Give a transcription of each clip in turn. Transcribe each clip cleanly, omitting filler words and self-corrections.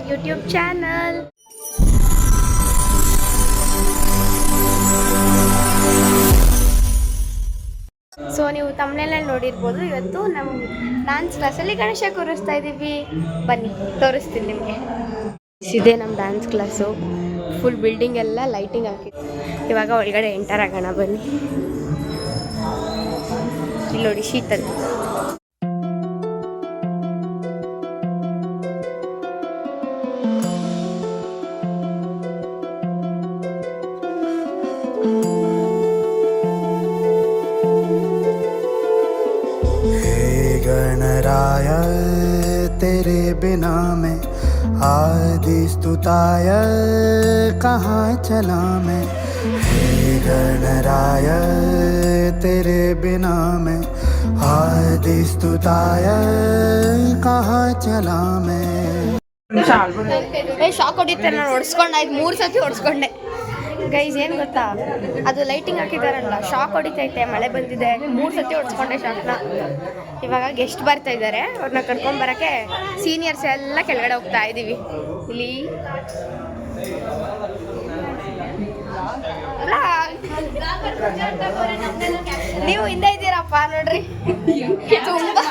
Our YouTube channel. So ನೀವು ತಮ್ಮನೇಲಿ ನೋಡಿರ್ಬೋದು, ಇವತ್ತು ನಮ್ಮ ಡ್ಯಾನ್ಸ್ ಕ್ಲಾಸಲ್ಲಿ ಗಣೇಶ ಕೂರಿಸ್ತಾ ಇದ್ದೀವಿ. ಬನ್ನಿ ತೋರಿಸ್ತೀನಿ ನಿಮಗೆ. ಇದೇ ನಮ್ಮ ಡ್ಯಾನ್ಸ್ ಕ್ಲಾಸು. ಫುಲ್ ಬಿಲ್ಡಿಂಗ್ ಎಲ್ಲ ಲೈಟಿಂಗ್ ಹಾಕಿತ್ತು. ಇವಾಗ ಒಳಗಡೆ ಎಂಟರ್ ಆಗೋಣ ಬನ್ನಿ. ಇಲ್ಲಿ ನೋಡಿ ಶೀತಲ್. गणराय तेरे बिना मैं आदि स्तुताय कहाँ चला मैं. हे गणराय तेरे बिना मैं आदि स्तुताय कहाँ चला मैं. ಶಾಕ್ ಹೊಡಿತೆ, ನಾನು ಹೊಡ್ಸ್ಕೊಂಡಾಯ್ತು 3 ಸತಿ ಹೊಡ್ಸ್ಕೊಂಡೆ. ಗೈಸ್ ಏನು ಗೊತ್ತಾ, ಅದು ಲೈಟಿಂಗ್ ಹಾಕಿದಾರಲ್ಲ, ಶಾಕ್ ಹೊಡಿತೈತೆ. ಮಳೆ ಬಂದಿದೆ, 3 ಸತಿ ಹೊಡ್ಸ್ಕೊಂಡೆ ಶಾಕ್ನ. ಇವಾಗ ಗೆಸ್ಟ್ ಬರ್ತಾ ಇದ್ದಾರೆ, ಅವ್ರನ್ನ ಕರ್ಕೊಂಡ್ಬರೋಕ್ಕೆ ಸೀನಿಯರ್ಸ್ ಎಲ್ಲ ಕೆಳಗಡೆ ಹೋಗ್ತಾ ಇದ್ದೀವಿ. ಇಲ್ಲಿ ನೀವು ಹಿಂದೆ ಇದ್ದೀರಪ್ಪ ನೋಡ್ರಿ. ತುಂಬಾ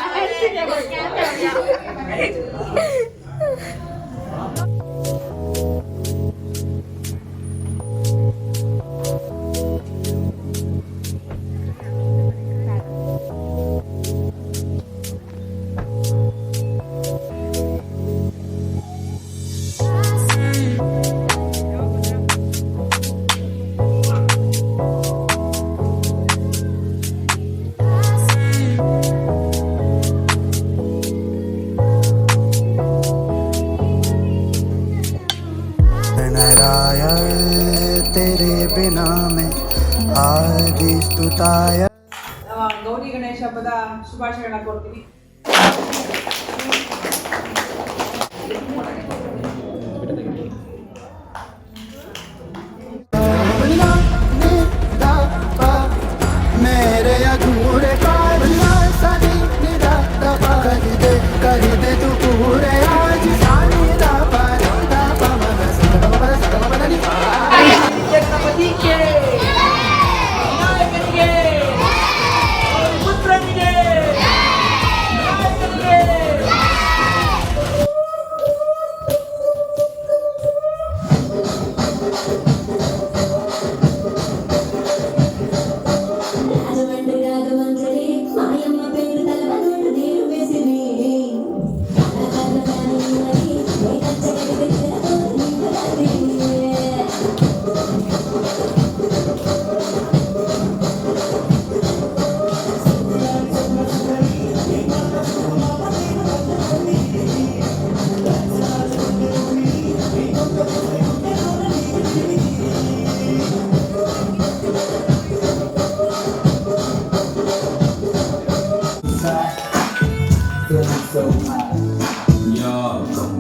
गणराय तेरे बिना मैं आदि स्तुताय. ಗೌರಿ ಗಣೇಶ ಹಬ್ಬದ ಶುಭಾಶಯಗಳನ್ನ ಕೊಡ್ತೀನಿ. मेरे अधूरे कार्य सभी निदा दबा दे कर दे तू पूरे आज सानी दा पानी दा पवन सदा बदनी ಜಗನ್ಪತಿಗೆ ವಿನಾಯಕನಿಗೆ ಪುತ್ರನಿಗೆ ವಿನಾಯಕನಿಗೆ.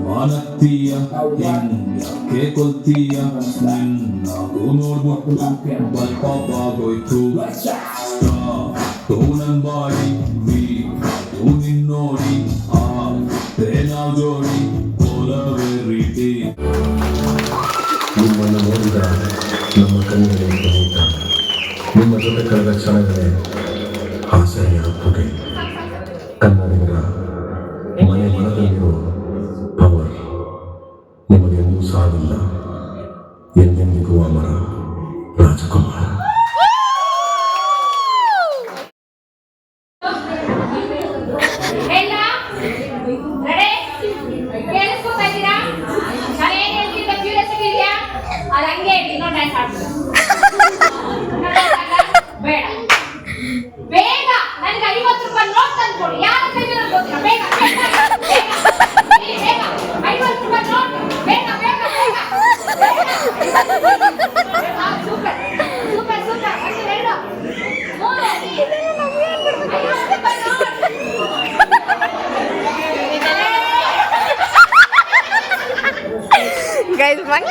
ಮಾನತ್ತೀಯ ಹಿಂಗೆ ಕೊಲ್ತೀಯ ನಿನ್ನಾಗೂ ನೋಡ್ಬಿಟ್ಟು ಬಲ್ಪಾಗೋಯ್ತು. ನನ್ ಬಾಡಿ ನಿನ್ನೋಡಿ ನಾವು ಜೋಡಿ ಕೋಲವೇ ರೀತಿ. ನಿಮ್ಮನ್ನು ನೋಡಿದ ನಮ್ಮ ಕಣ್ಣುಗಳಿಗೆ ಪುನೀತ, ನಿಮ್ಮ ಜೊತೆ ಕಳೆದ ಕ್ಷಣಗಳೇ ಆಸೆಯ ಪುಗೆ. ಕನ್ನಡಿಗರ ಮನೆ ಮನದಲ್ಲಿರೋ ಪವರ್ ನಿಮಗೆಂದೂ ಸಾವಿಲ್ಲ, ಎಂದೆಂದಿಗೂ ಅಮರ ರಾಜಕುಮಾರ. ಬೇಗ ನನಗೆ 50 ರೂಪಾಯಿ ನೋಟ್ ತಂದ್ಕೊಡಿ. ಯಾರ ಕೈ ಮೇಲೆ ಗೊತ್ತಿಲ್ಲ. ಬೇಗ ಬೇಗ 50 ರೂಪಾಯಿ ನೋಟ್ ಬೇಗ ಬೇಗ ಬೇಗ. Super super super. ಅಷ್ಟು ಎರಡು 3 ಗೈಸ್ ಮಂಗ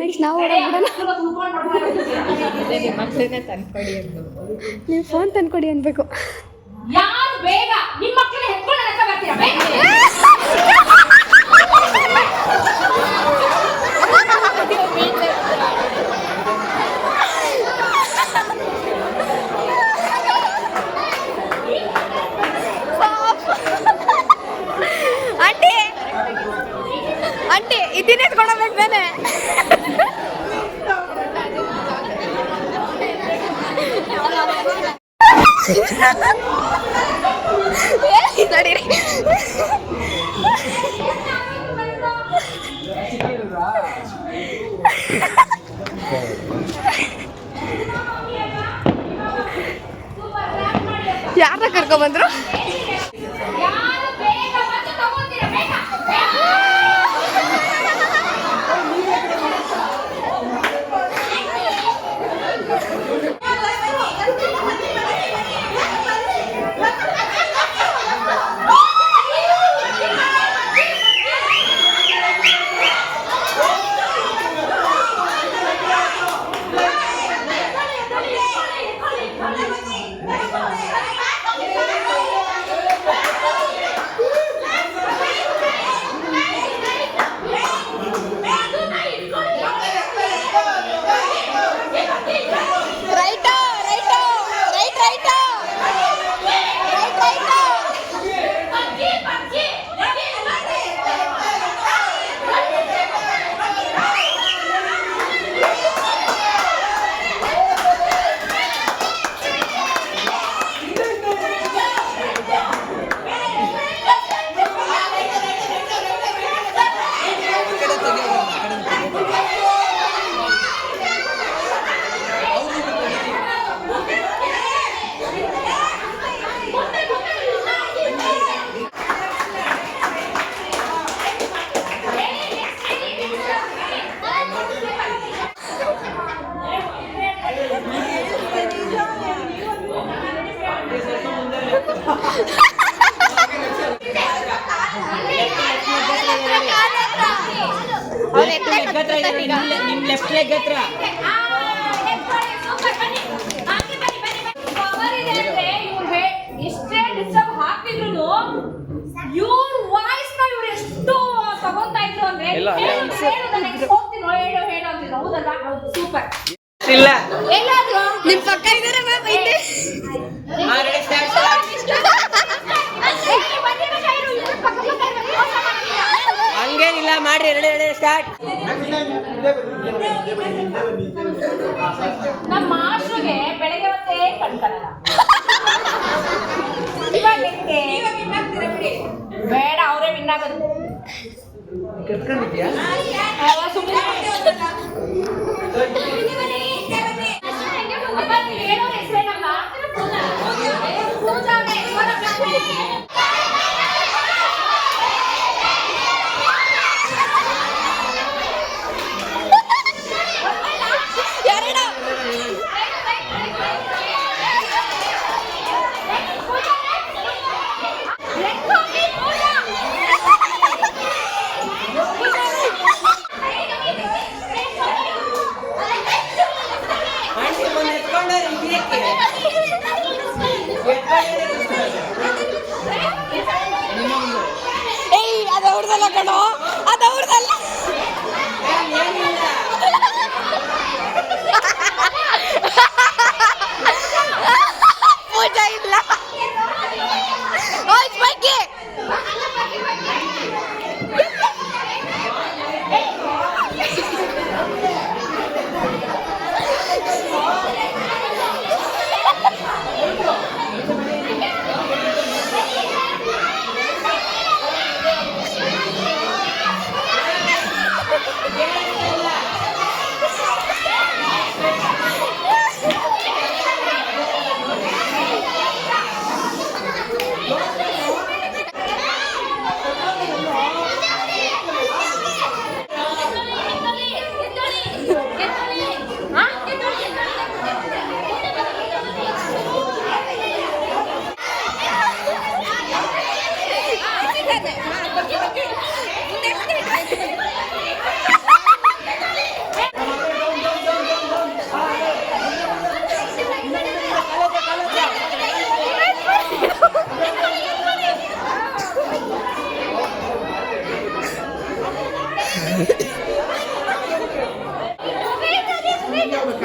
ನೆಕ್ಸ್ಟ್ ನಾವು ನೀವು ಫೋನ್ ತಂದ್ಕೊಡಿ ಅನ್ಬೇಕು. ಯಾರು ಬೇಗ ನಿಮ್ಮ ಮಕ್ಕಳನ್ನ ಹೆತ್ಕೊಂಡು ನನ್ನ ಹತ್ರ ಬರ್ತೀರಾ? ಬೇಗ ಆಂಟಿ ಆಂಟಿ ಇದನ್ನೇ ಎತ್ಕೊಂಡೋಗ್ಬೇಕು ತಾನೆ. ನಡೀರಿ. ಯಾರ ಕರ್ಕೊಂಡ್ಬಂದ್ರು? ಯಾರು ಬೇಗ ಬಂದು ತಗೊಳ್ತೀರಾ? ಬೇಗ ನಿಮ್ ಲೆಫ್ಟ್ ಲೆಗ್ ಹತ್ರ ಎಷ್ಟೇ ಡಿಸ್ಟರ್ಬ್ ಹಾಕಿದ್ರು ಇವ್ರ ವಾಯ್ಸ್ ನ ಇವ್ರು ಎಷ್ಟು ತಗೊಂತಾ ಇದ್ರು ಅಂದ್ರೆ ಹೇಳು ಅಂತಿದ್ರು. ಹೌದಲ್ವಾ? ಸೂಪರ್. ಇಲ್ಲ ಎಲ್ಲಾದ್ರೂ ನಿಮ್ ಪಕ್ಕ ಇದಾರೆ ಮ್ಯಾಮ್ ಐತೆ. ಹಂಗೇನಿಲ್ಲ ಮಾಡ್ರಿ. ಎರಡು ಸ್ಟಾರ್ಟ್. ನಮ್ಮ ಮಾಸ್ಟ್ರಿಗೆ ಬೆಳಗ್ಗೆ ಹೊತ್ತೇ ಕಣ್ಕಳಲ್ಲ. ಇವಾಗ ಬೇಡ, ಅವರೇ ವಿನ್ ಆಗೋದು. ಹೇಳೋರು ಹೆಸರೇನಲ್ಲ ಏಯ್ ಅದು ಅವ್ರದಲ್ಲ ಕಣೋ, ಅದು ಅವ್ರದಲ್ಲ. ಪೂಜಾ ಇಲ್ಲ. ಹೋಯ್ತು ಬಗ್ಗೆ.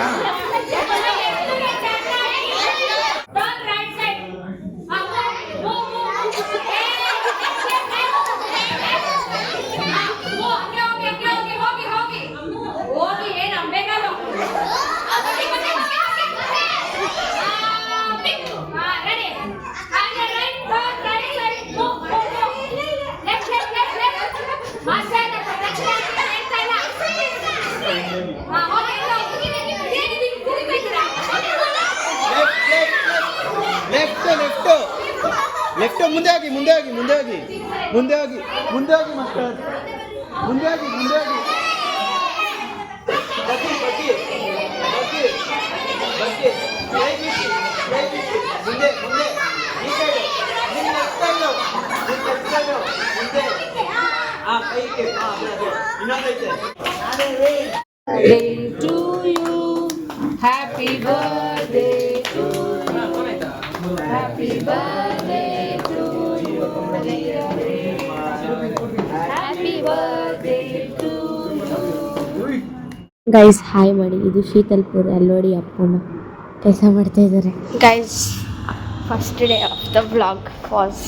Turn right side. ಹೋಗಿ ಏನು ಅಂಬೇಕಲ್ಲ ರೆಡಿ ಹಾಗೆ right turn right side move left left left left master ರಕ್ಷಣೆ ಹೇಳ್ತಾ ಇಲ್ಲ ಹೋಗಿ ಲೆಫ್ಟ್ ಮುಂದೆ ಹೋಗಿ ಮುಂದೆ ಹೋಗಿ ಮುಂದೆ ಹೋಗಿ ಮುಂದೆ ಹೋಗಿ ಮುಂದೆ ಹೋಗಿ ಮಾಸ್ಟರ್ ಮುಂದೆ ಹೋಗಿ ಮುಂದೆ ಹೋಗಿ ಬಗ್ಗಿ ಬಗ್ಗಿ ಬಗ್ಗಿ ಬಗ್ಗಿ ಮುಂದೆ ಮುಂದೆ ಈ ಸೈಡ್ ನಿಮ್ಮ ಲೆಫ್ಟ್ ಸೈಡ್ ಮುಂದೆ ಕೈಗೆ ಇನ್ನೊಂದೈತೆ Day to you, happy birthday to you, happy birthday to you, happy birthday to you. Guys hi ಮಾಡಿ. ಇದು ಶೀತಲ್ಪುರ್ ಅಲ್ಲಿ ನೋಡಿ ಅಪ್ಪನ ಕೆಲಸ ಮಾಡ್ತಾ ಇದ್ದಾರೆ. Guys first day of the vlog was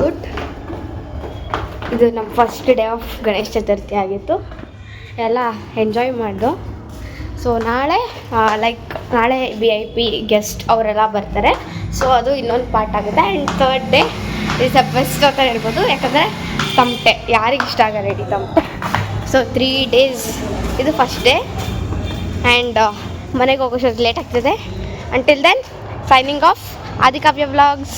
good. ಇದು ನಮ್ಮ first day of Ganesha Chaturthi ಆಗಿತ್ತು. ಎಲ್ಲ ಎಂಜಾಯ್ ಮಾಡ್ದು. ಸೊ ನಾಳೆ ನಾಳೆ VIP ಗೆಸ್ಟ್ ಅವರೆಲ್ಲ ಬರ್ತಾರೆ. ಸೊ ಅದು ಇನ್ನೊಂದು ಪಾರ್ಟ್ ಆಗುತ್ತೆ. And third day is the best ಅಂತ ಹೇಳ್ಬೋದು. ಯಾಕಂದರೆ ತಮಟೆ ಯಾರಿಗೆ ಇಷ್ಟ ಆಗಲ್ಲ ರೆಡಿ ತಮಟೆ. ಸೊ 3 days ಇದು ಫಸ್ಟ್ ಡೇ. ಆ್ಯಂಡ್ ಮನೆಗೆ ಹೋಗೋಷ್ಟೊತ್ತು ಲೇಟ್ ಆಗ್ತದೆ. Until then signing off Aadikavya vlogs.